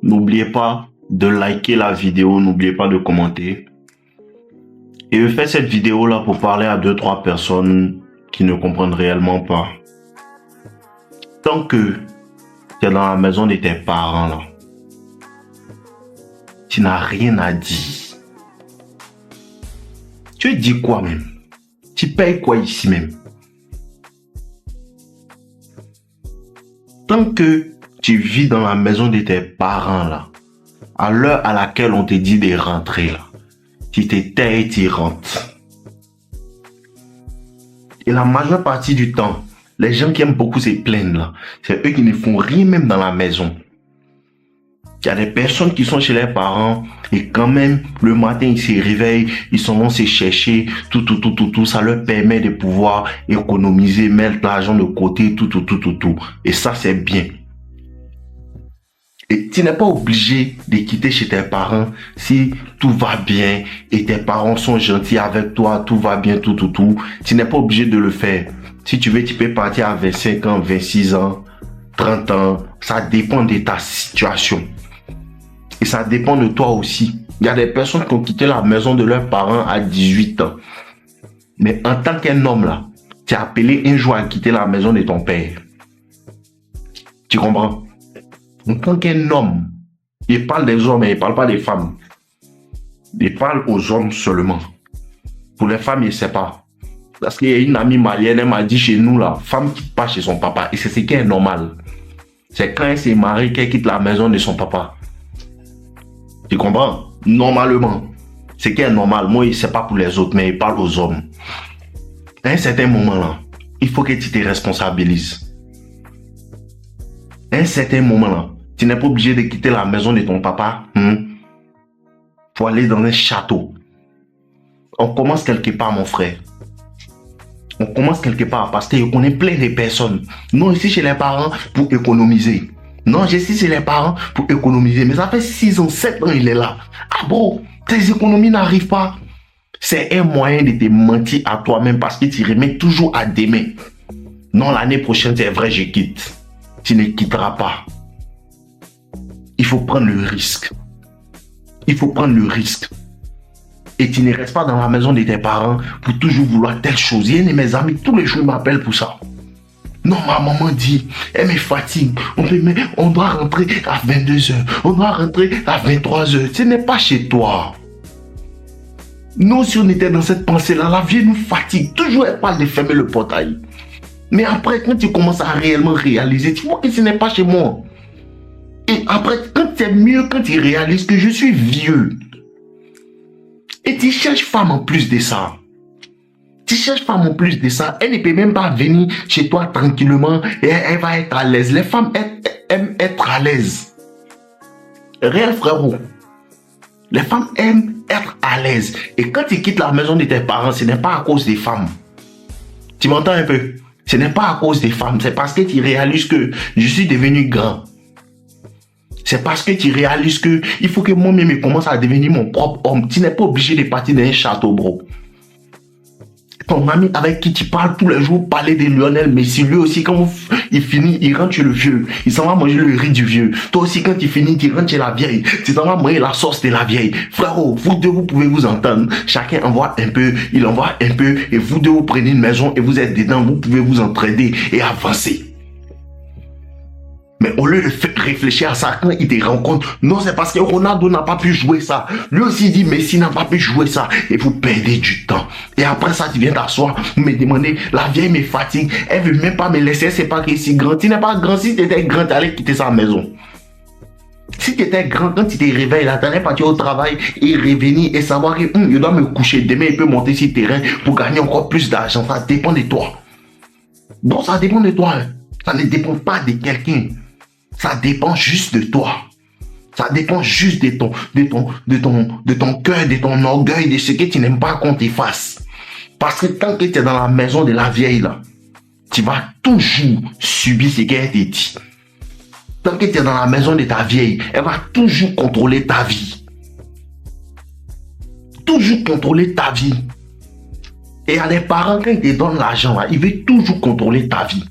n'oubliez pas de liker la vidéo, n'oubliez pas de commenter. Et je fais cette vidéo là pour parler à 2-3 personnes qui ne comprennent réellement pas. Tant que tu es dans la maison de tes parents là, tu n'as rien à dire. Tu dis quoi même? Tu payes quoi ici même? Tant que tu vis dans la maison de tes parents là, à l'heure à laquelle on te dit de rentrer là, tu te tais et tu rentres. Et la majeure partie du temps, les gens qui aiment beaucoup se plaindre là, c'est eux qui ne font rien même dans la maison. Il y a des personnes qui sont chez leurs parents et quand même, le matin, ils se réveillent, ils sont là, se chercher, tout. Ça leur permet de pouvoir économiser, mettre l'argent de côté, tout. Et ça, c'est bien. Et tu n'es pas obligé de quitter chez tes parents si tout va bien et tes parents sont gentils avec toi, tout va bien, tout. Tu n'es pas obligé de le faire. Si tu veux, tu peux partir à 25 ans, 26 ans, 30 ans. Ça dépend de ta situation. Et ça dépend de toi aussi. Il y a des personnes qui ont quitté la maison de leurs parents à 18 ans. Mais en tant qu'un homme là, tu es appelé un jour à quitter la maison de ton père. Tu comprends? En tant qu'un homme, il parle des hommes et il ne parle pas des femmes. Il parle aux hommes seulement. Pour les femmes, il ne sait pas. Parce qu'il y a une amie malienne, elle m'a dit chez nous, là, femme quitte pas chez son papa. Et c'est ce qui est normal. C'est quand elle s'est mariée qu'elle quitte la maison de son papa. Tu comprends? Normalement. Ce qui est normal. Moi, il ne sait pas pour les autres, mais il parle aux hommes. À un certain moment, là, il faut que tu te responsabilises. À un certain moment là, tu n'es pas obligé de quitter la maison de ton papa pour aller dans un château. On commence quelque part, mon frère. On commence quelque part parce que je connais plein de personnes. Non, ici chez les parents pour économiser. Non, je suis chez les parents pour économiser. Mais ça fait 6 ans, 7 ans, il est là. Ah bon, tes économies n'arrivent pas. C'est un moyen de te mentir à toi-même parce que tu remets toujours à demain. Non, l'année prochaine, c'est vrai, je quitte. Tu ne quitteras pas. Il faut prendre le risque. Il faut prendre le risque. Et tu ne restes pas dans la maison de tes parents pour toujours vouloir telle chose. Il y a un de mes amis, tous les jours, m'appellent pour ça. Non, ma maman dit, elle me fatigue. On doit rentrer à 22h. On doit rentrer à 23h. Ce n'est pas chez toi. Nous, si on était dans cette pensée-là, la vie nous fatigue. Toujours, elle parle de fermer le portail. Mais après, quand tu commences à réellement réaliser, tu vois que ce n'est pas chez moi. Et après, quand c'est mieux, quand tu réalises que je suis vieux. Et tu cherches femme en plus de ça. Tu cherches femme en plus de ça. Elle ne peut même pas venir chez toi tranquillement et elle va être à l'aise. Les femmes aiment être à l'aise. Réel frérot. Les femmes aiment être à l'aise. Et quand tu quittes la maison de tes parents, ce n'est pas à cause des femmes. Tu m'entends un peu? Ce n'est pas à cause des femmes, c'est parce que tu réalises que je suis devenu grand. C'est parce que tu réalises que il faut que moi-même je commence à devenir mon propre homme. Tu n'es pas obligé de partir dans un château, bro. Ton ami avec qui tu parles tous les jours, parler de Lionel Messi, lui aussi, quand il finit, il rentre chez le vieux. Il s'en va manger le riz du vieux. Toi aussi, quand tu finis, tu rentres chez la vieille. Tu s'en vas manger la sauce de la vieille. Frérot, vous deux, vous pouvez vous entendre. Chacun envoie un peu, il envoie un peu, et vous deux, vous prenez une maison et vous êtes dedans. Vous pouvez vous entraider et avancer. Mais au lieu de réfléchir à ça, quand il te rencontre, non, c'est parce que Ronaldo n'a pas pu jouer ça. Lui aussi dit, Messi n'a pas pu jouer ça. Et vous perdez du temps. Et après ça, tu viens t'asseoir, me demander, la vieille me fatigue. Elle veut même pas me laisser, c'est pas que si grand. Tu n'es pas grand. Si tu étais grand, tu allais quitter sa maison. Si tu étais grand, quand tu te réveilles, là, tu allais partir au travail et revenir et savoir que je dois me coucher. Demain, il peut monter sur le terrain pour gagner encore plus d'argent. Ça dépend de toi. Bon, ça dépend de toi. Hein. Ça ne dépend pas de quelqu'un. Ça dépend juste de toi. Ça dépend juste de ton cœur, de ton orgueil, de ce que tu n'aimes pas qu'on te fasse. Parce que tant que tu es dans la maison de la vieille, là, tu vas toujours subir ce qu'elle te dit. Tant que tu es dans la maison de ta vieille, elle va toujours contrôler ta vie. Toujours contrôler ta vie. Et à les parents, quand ils te donnent l'argent, ils veulent toujours contrôler ta vie.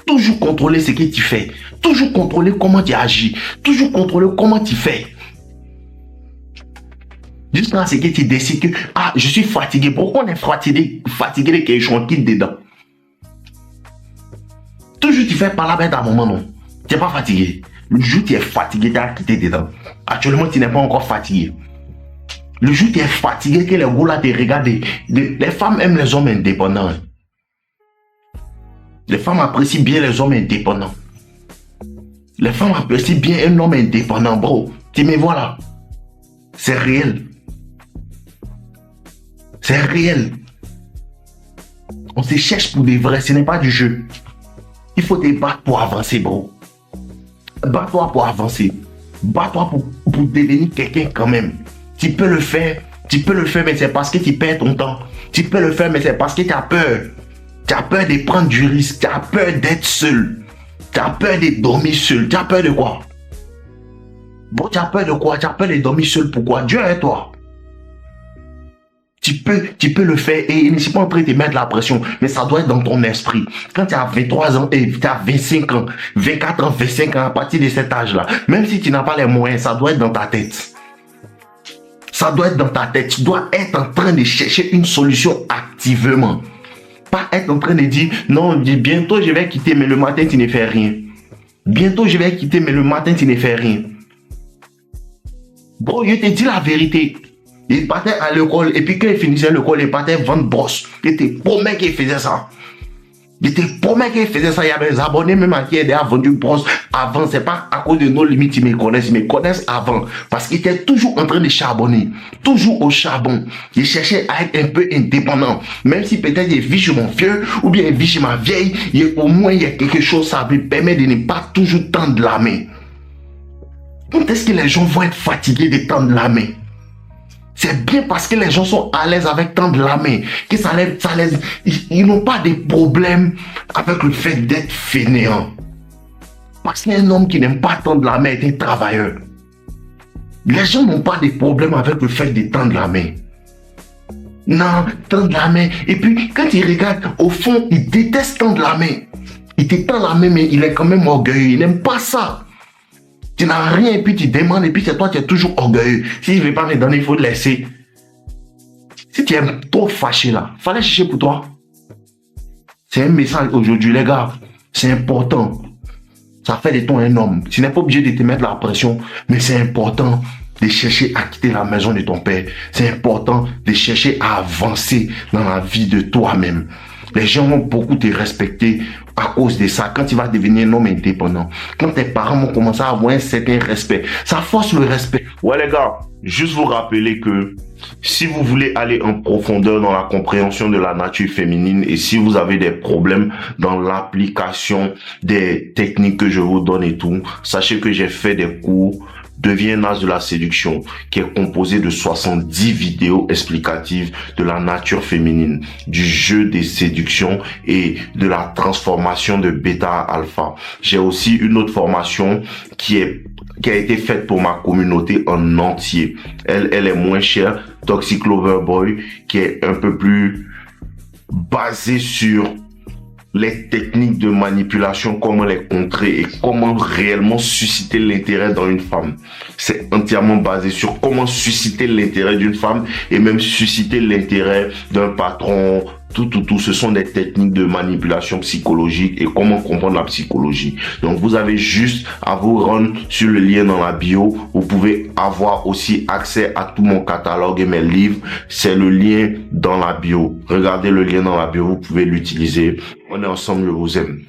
Toujours contrôler ce que tu fais. Toujours contrôler comment tu agis. Toujours contrôler comment tu fais. Jusqu'à ce que tu décides que, ah, je suis fatigué. Pourquoi on est fatigué de quelque chose, on quitte dedans? Toujours tu fais par là avec ta maman, non? Tu n'es pas fatigué. Le jour où tu es fatigué, tu as quitté dedans. Actuellement, tu n'es pas encore fatigué. Le jour où tu es fatigué, que les gars là te regardent, les femmes aiment les hommes indépendants. Les femmes apprécient bien les hommes indépendants. Les femmes apprécient bien un homme indépendant, bro. Tu me vois là. C'est réel. C'est réel. On se cherche pour des vrais, ce n'est pas du jeu. Il faut te battre pour avancer, bro. Bats-toi pour avancer. Bats-toi pour devenir quelqu'un quand même. Tu peux le faire, mais c'est parce que tu perds ton temps. Tu peux le faire, mais c'est parce que tu as peur. Tu as peur de prendre du risque. Tu as peur d'être seul. Tu as peur de dormir seul. Tu as peur de quoi? Bon, tu as peur de quoi? Tu as peur de dormir seul. Pourquoi? Dieu est avec toi. Tu peux le faire et ne suis pas en train de te mettre la pression, mais ça doit être dans ton esprit. Quand tu as 23 ans et tu as 25 ans, 24 ans, 25 ans, à partir de cet âge-là, même si tu n'as pas les moyens, ça doit être dans ta tête. Ça doit être dans ta tête. Tu dois être en train de chercher une solution activement. Pas être en train de dire, non, bientôt je vais quitter, mais le matin tu ne fais rien. Bientôt je vais quitter, mais le matin tu ne fais rien. Bon, je te dis la vérité. Il partait à l'école et puis quand il finissait l'école, il partait vendre brosse. Il était promet qu'il faisait ça. Il était promet qu'il faisait ça. Il y avait des abonnés même à qui il a vendu brosse avant. C'est pas à cause de nos limites, ils me connaissent avant. Parce qu'il était toujours en train de charbonner. Toujours au charbon. Il cherchait à être un peu indépendant. Même si peut-être il vit chez mon vieux ou bien il vit chez ma vieille, au moins il y a quelque chose, ça lui permet de ne pas toujours tendre la main. Quand est-ce que les gens vont être fatigués de tendre la main? C'est bien parce que les gens sont à l'aise avec tendre la main, que ils n'ont pas de problème avec le fait d'être fainéant. Parce qu'un homme qui n'aime pas tendre la main est un travailleur. Les gens n'ont pas de problème avec le fait de tendre la main. Non, tendre la main. Et puis, quand ils regardent, au fond, ils détestent tendre la main. Il te tend la main, mais il est quand même orgueilleux. Il n'aime pas ça. Tu n'as rien et puis tu demandes et puis c'est toi qui es toujours orgueilleux. S'il ne veut pas me donner, il faut le laisser. Si tu es trop fâché là, fallait chercher pour toi. C'est un message aujourd'hui, les gars. C'est important. Ça fait de toi un homme. Tu n'es pas obligé de te mettre la pression, mais c'est important de chercher à quitter la maison de ton père. C'est important de chercher à avancer dans la vie de toi-même. Les gens vont beaucoup te respecter à cause de ça. Quand tu vas devenir un homme indépendant, quand tes parents vont commencer à avoir un certain respect, ça force le respect. Ouais les gars, juste vous rappeler que si vous voulez aller en profondeur dans la compréhension de la nature féminine et si vous avez des problèmes dans l'application des techniques que je vous donne et tout, sachez que j'ai fait des cours Deviens un as de la séduction qui est composé de 70 vidéos explicatives de la nature féminine, du jeu des séductions et de la transformation de bêta à alpha. J'ai aussi une autre formation qui a été faite pour ma communauté en entier. Elle est moins chère, Toxic Lover Boy, qui est un peu plus basée sur les techniques de manipulation, comment les contrer et comment réellement susciter l'intérêt dans une femme. C'est entièrement basé sur comment susciter l'intérêt d'une femme et même susciter l'intérêt d'un patron. Tout. Ce sont des techniques de manipulation psychologique et comment comprendre la psychologie. Donc, vous avez juste à vous rendre sur le lien dans la bio. Vous pouvez avoir aussi accès à tout mon catalogue et mes livres. C'est le lien dans la bio. Regardez le lien dans la bio. Vous pouvez l'utiliser. On est ensemble, je vous aime.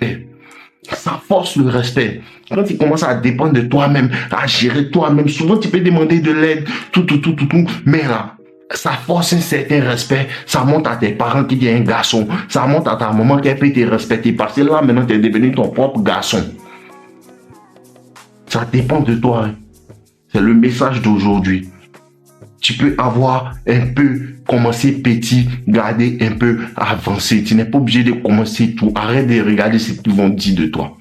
Ça force le respect. Quand tu commences à dépendre de toi-même, à gérer toi-même, souvent tu peux demander de l'aide, tout. Mais là, ça force un certain respect. Ça montre à tes parents qu'il y a un garçon. Ça montre à ta maman qu'elle peut te respecter. Parce que là, maintenant, tu es devenu ton propre garçon. Ça dépend de toi. Hein. C'est le message d'aujourd'hui. Tu peux avoir un peu commencé petit, garder un peu avancé. Tu n'es pas obligé de commencer tout. Arrête de regarder ce qu'ils vont dire de toi.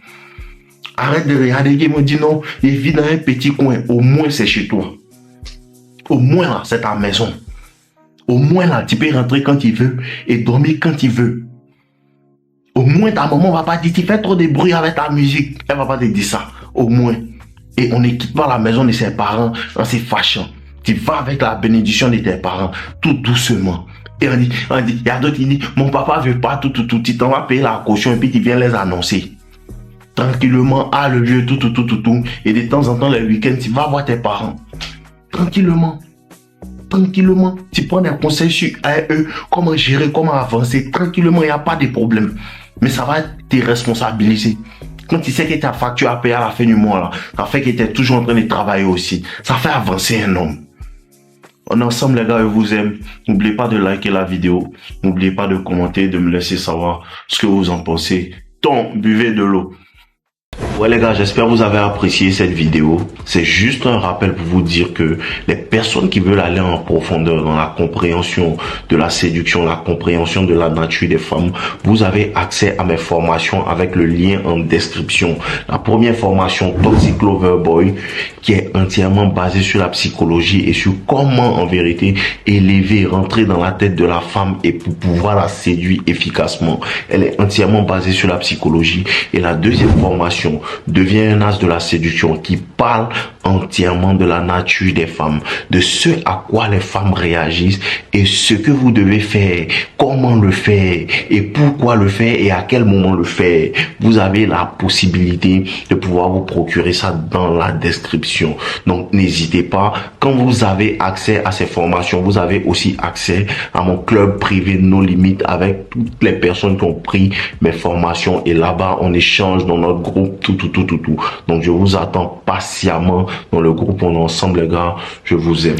Arrête de regarder qu'ils vont dire non, il vit dans un petit coin. Au moins, c'est chez toi. Au moins, là, c'est ta maison. Au moins, là, tu peux rentrer quand tu veux et dormir quand tu veux. Au moins, ta maman va pas dire, tu fais trop de bruit avec ta musique. Elle va pas te dire ça. Au moins. Et on ne quitte pas la maison de ses parents en se fâchant. Tu vas avec la bénédiction de tes parents, tout doucement. Et il y a d'autres qui disent, mon papa veut pas tout. Tu t'en vas payer la caution et puis tu viens les annoncer. Tranquillement, à le vieux, tout. Et de temps en temps, les week-ends, tu vas voir tes parents. Tranquillement. Tu prends des conseils sur eux, comment gérer, comment avancer. Tranquillement, il n'y a pas de problème. Mais ça va te responsabiliser. Quand tu sais que ta facture à payer à la fin du mois, là, ça fait que tu es toujours en train de travailler aussi. Ça fait avancer un homme. On est ensemble, les gars, je vous aime. N'oubliez pas de liker la vidéo. N'oubliez pas de commenter, de me laisser savoir ce que vous en pensez. Buvez de l'eau. Ouais les gars, j'espère que vous avez apprécié cette vidéo. C'est juste un rappel pour vous dire que les personnes qui veulent aller en profondeur dans la compréhension de la séduction, la compréhension de la nature des femmes, vous avez accès à mes formations avec le lien en description. La première formation, Toxic Lover Boy, qui est entièrement basée sur la psychologie et sur comment en vérité élever, rentrer dans la tête de la femme et pour pouvoir la séduire efficacement. Elle est entièrement basée sur la psychologie. Et la deuxième formation, devient un as de la séduction, qui parle entièrement de la nature des femmes, de ce à quoi les femmes réagissent et ce que vous devez faire, comment le faire et pourquoi le faire et à quel moment le faire. Vous avez la possibilité de pouvoir vous procurer ça dans la description. Donc n'hésitez pas. Quand vous avez accès à ces formations, vous avez aussi accès à mon club privé No Limites avec toutes les personnes qui ont pris mes formations, et là-bas on échange dans notre groupe tout. Donc je vous attends patiemment dans le groupe. On est ensemble les gars, je vous aime.